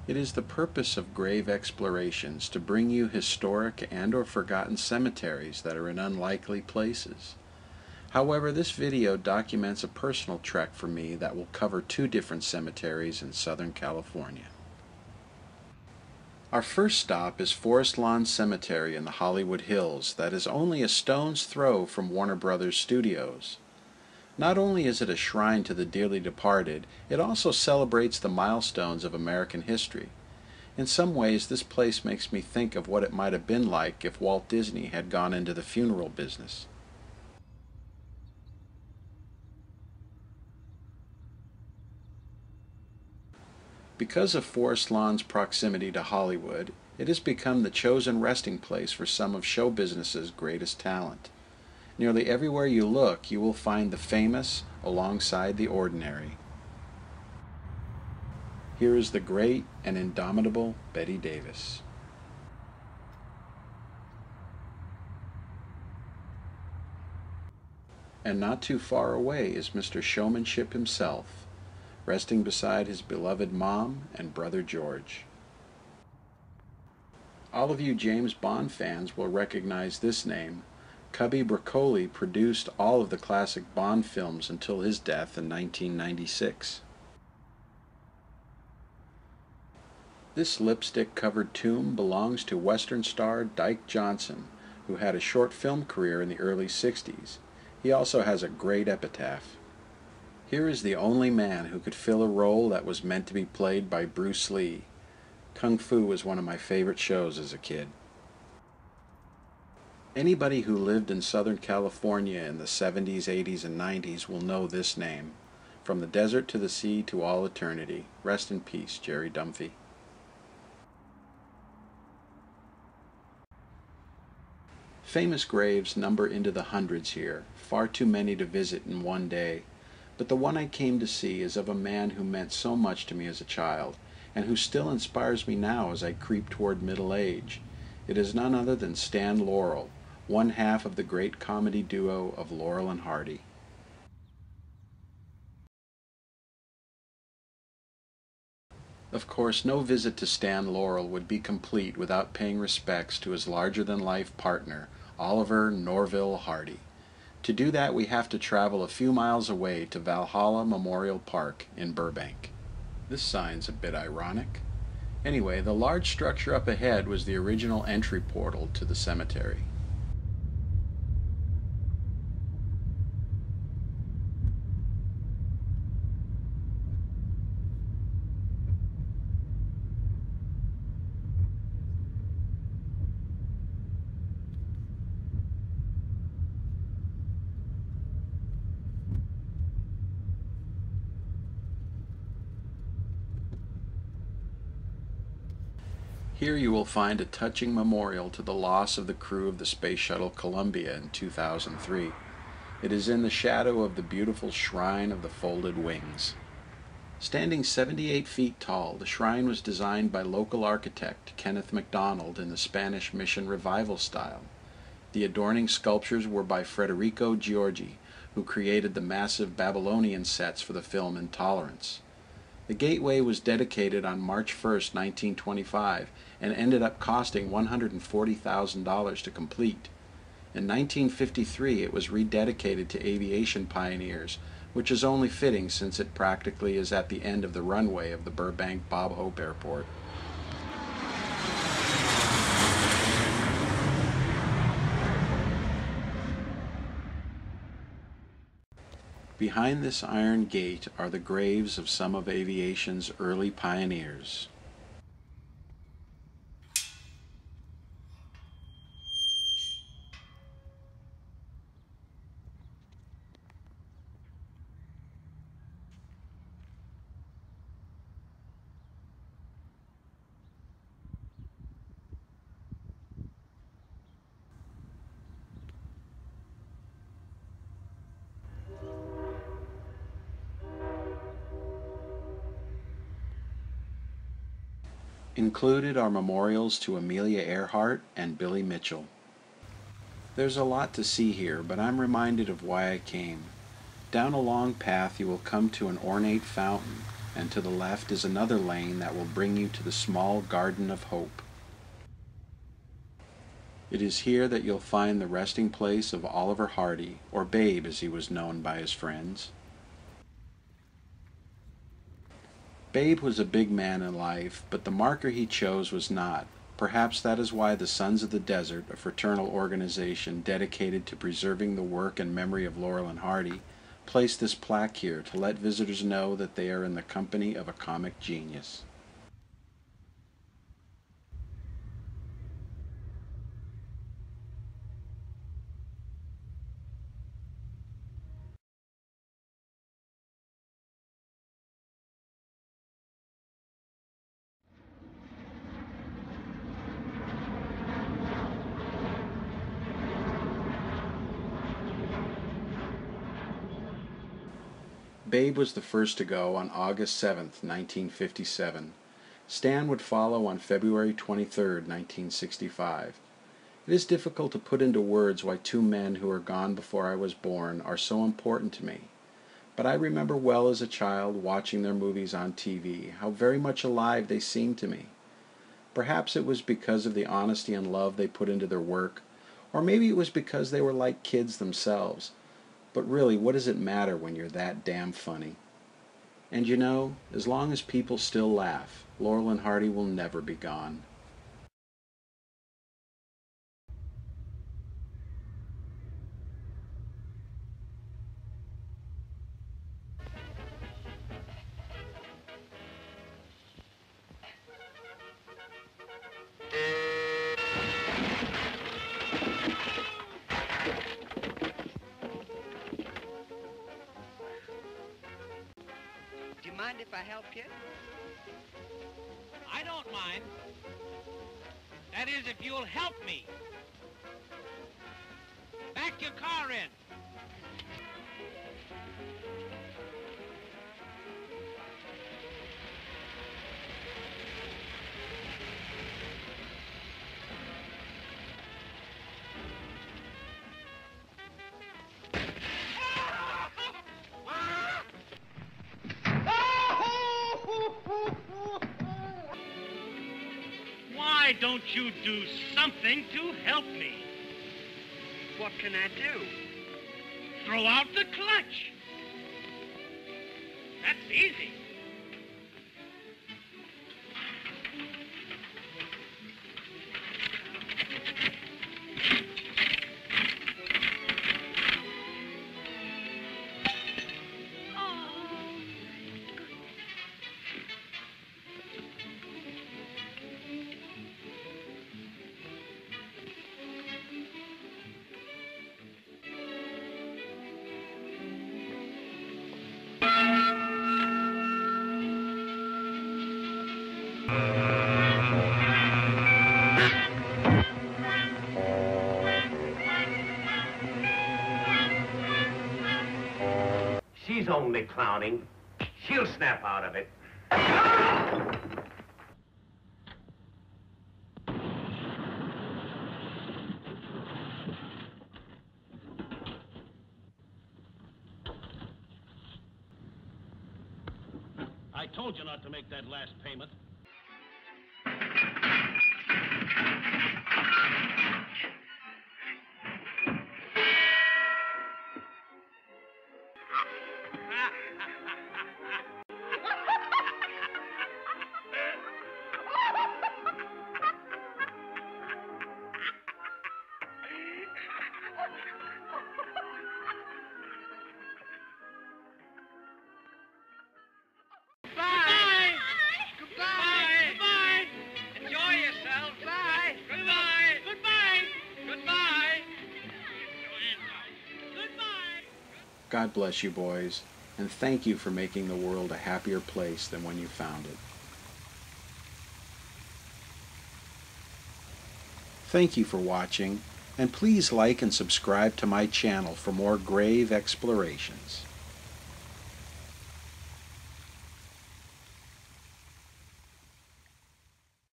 It is the purpose of grave explorations to bring you historic and/or forgotten cemeteries that are in unlikely places. However, this video documents a personal trek for me that will cover two different cemeteries in Southern California. Our first stop is Forest Lawn Cemetery in the Hollywood Hills that is only a stone's throw from Warner Brothers Studios. Not only is it a shrine to the dearly departed, it also celebrates the milestones of American history. In some ways, this place makes me think of what it might have been like if Walt Disney had gone into the funeral business. Because of Forest Lawn's proximity to Hollywood, it has become the chosen resting place for some of show business's greatest talent. Nearly everywhere you look, you will find the famous alongside the ordinary. Here is the great and indomitable Bette Davis. And not too far away is Mr. Showmanship himself, resting beside his beloved mom and brother George. All of you James Bond fans will recognize this name. Cubby Broccoli produced all of the classic Bond films until his death in 1996. This lipstick-covered tomb belongs to Western star Dyke Johnson, who had a short film career in the early 60s. He also has a great epitaph. Here is the only man who could fill a role that was meant to be played by Bruce Lee. Kung Fu was one of my favorite shows as a kid. Anybody who lived in Southern California in the 70s, 80s, and 90s will know this name. From the desert to the sea to all eternity. Rest in peace, Jerry Dunphy. Famous graves number into the hundreds here, far too many to visit in one day. But the one I came to see is of a man who meant so much to me as a child, and who still inspires me now as I creep toward middle age. It is none other than Stan Laurel, one half of the great comedy duo of Laurel and Hardy. Of course, no visit to Stan Laurel would be complete without paying respects to his larger-than-life partner, Oliver Norville Hardy. To do that, we have to travel a few miles away to Valhalla Memorial Park in Burbank. This sign's a bit ironic. Anyway, the large structure up ahead was the original entry portal to the cemetery. Here you will find a touching memorial to the loss of the crew of the Space Shuttle Columbia in 2003. It is in the shadow of the beautiful Shrine of the Folded Wings. Standing 78 feet tall, the shrine was designed by local architect Kenneth MacDonald in the Spanish Mission Revival style. The adorning sculptures were by Federico Giorgi, who created the massive Babylonian sets for the film Intolerance. The gateway was dedicated on March 1, 1925, and ended up costing $140,000 to complete. In 1953, it was rededicated to aviation pioneers, which is only fitting since it practically is at the end of the runway of the Burbank Bob Hope Airport. Behind this iron gate are the graves of some of aviation's early pioneers. Included are memorials to Amelia Earhart and Billy Mitchell. There's a lot to see here, but I'm reminded of why I came. Down a long path you will come to an ornate fountain, and to the left is another lane that will bring you to the small Garden of Hope. It is here that you'll find the resting place of Oliver Hardy, or Babe as he was known by his friends. Babe was a big man in life, but the marker he chose was not. Perhaps that is why the Sons of the Desert, a fraternal organization dedicated to preserving the work and memory of Laurel and Hardy, placed this plaque here to let visitors know that they are in the company of a comic genius. Babe was the first to go on August 7th, 1957. Stan would follow on February 23rd, 1965. It is difficult to put into words why two men who are gone before I was born are so important to me. But I remember well as a child watching their movies on TV, how very much alive they seemed to me. Perhaps it was because of the honesty and love they put into their work, or maybe it was because they were like kids themselves. But really, what does it matter when you're that damn funny? And you know, as long as people still laugh, Laurel and Hardy will never be gone. Do you mind if I help you? I don't mind. That is, if you'll help me. Back your car in. Why don't you do something to help me? What can I do? Throw out the clutch. That's easy. She's only clowning. She'll snap out of it. I told you not to make that last payment. God bless you, boys, and thank you for making the world a happier place than when you found it. Thank you for watching, and please like and subscribe to my channel for more grave explorations.